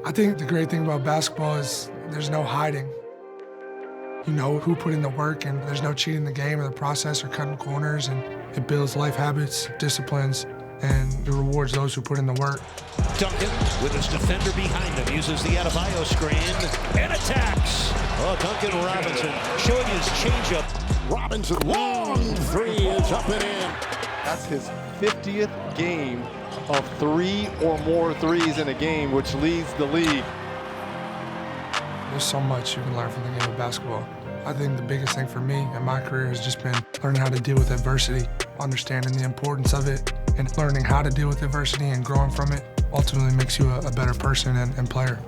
I think the great thing about basketball is there's no hiding. You know who put in the work, and there's no cheating the game or the process or cutting corners, and it builds life habits, disciplines, and it rewards those who put in the work. Duncan with his defender behind him uses the Adebayo screen and attacks. Oh, Duncan Robinson showing his changeup. Robinson, long three is up and in. That's his 50th game of 3 or more threes in a game, which leads the league. There's so much you can learn from the game of basketball. I think the biggest thing for me in my career has just been learning how to deal with adversity, understanding the importance of it, and learning how to deal with adversity and growing from it ultimately makes you a better person and player.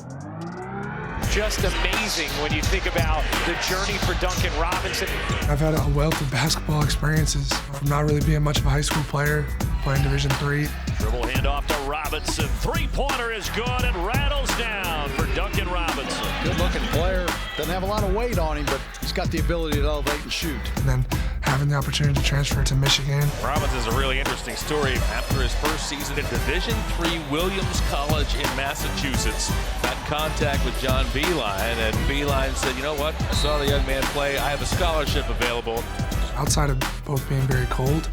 Just amazing when you think about the journey for Duncan Robinson. I've had a wealth of basketball experiences from not really being much of a high school player, playing Division III. Dribble handoff to Robinson. Three-pointer is good and rattles down for Duncan Robinson. Good-looking player. Doesn't have a lot of weight on him, but he's got the ability to elevate and shoot. And then having the opportunity to transfer to Michigan. Robinson's a really interesting story. After his first season at Division III Williams College in Massachusetts, got contact with John Beilein, and Beilein said, you know what, I saw the young man play. I have a scholarship available. Outside of both being very cold,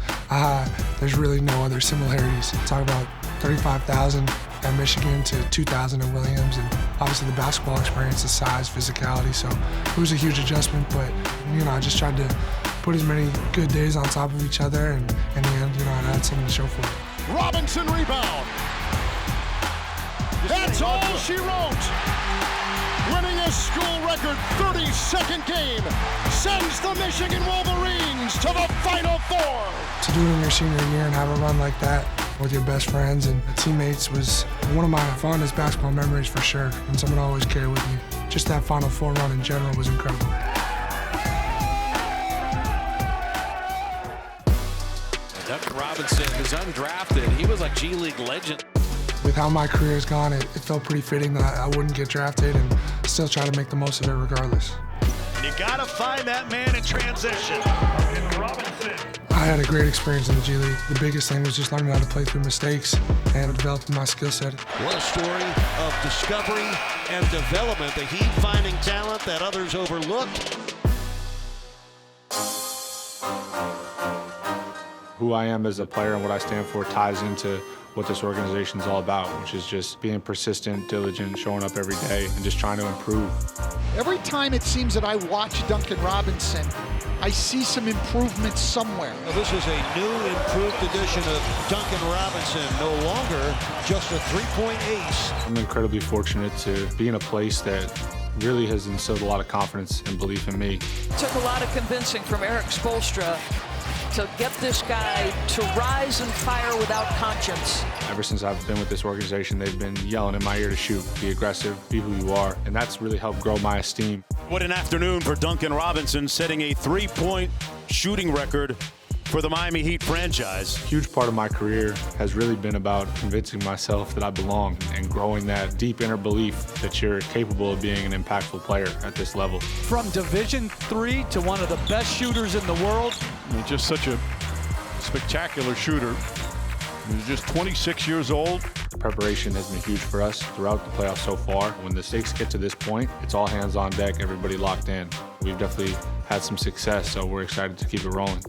there's really no other similarities. Talk about 35,000 at Michigan to 2,000 at Williams, and obviously the basketball experience, the size, physicality, so it was a huge adjustment, but I just tried to put as many good days on top of each other, and in the end, I had something to show for it. Robinson rebound. That's all she wrote. Winning a school record 32nd game sends the Michigan Wolverines to the Final Four. To do it in your senior year and have a run like that with your best friends and teammates was one of my fondest basketball memories for sure, and something I always carry with me. Just that Final Four run in general was incredible. Duncan Robinson is undrafted. He was like G League legend. With how my career has gone, it felt pretty fitting that I wouldn't get drafted and still try to make the most of it regardless. You gotta find that man in transition. Duncan Robinson. I had a great experience in the G League. The biggest thing was just learning how to play through mistakes and developing my skill set. What a story of discovery and development. The Heat finding talent that others overlooked. Who I am as a player and what I stand for ties into what this organization is all about, which is just being persistent, diligent, showing up every day, and just trying to improve. Every time it seems that I watch Duncan Robinson, I see some improvement somewhere. Well, this is a new, improved edition of Duncan Robinson, no longer just a three-point ace. I'm incredibly fortunate to be in a place that really has instilled a lot of confidence and belief in me. It took a lot of convincing from Eric Spoelstra to get this guy to rise and fire without conscience. Ever since I've been with this organization, they've been yelling in my ear to shoot, be aggressive, be who you are, and that's really helped grow my esteem. What an afternoon for Duncan Robinson, setting a three-point shooting record for the Miami Heat franchise. A huge part of my career has really been about convincing myself that I belong and growing that deep inner belief that you're capable of being an impactful player at this level. From Division III to one of the best shooters in the world. He's just such a spectacular shooter. He's just 26 years old. The preparation has been huge for us throughout the playoffs so far. When the stakes get to this point, it's all hands on deck, everybody locked in. We've definitely had some success, so we're excited to keep it rolling.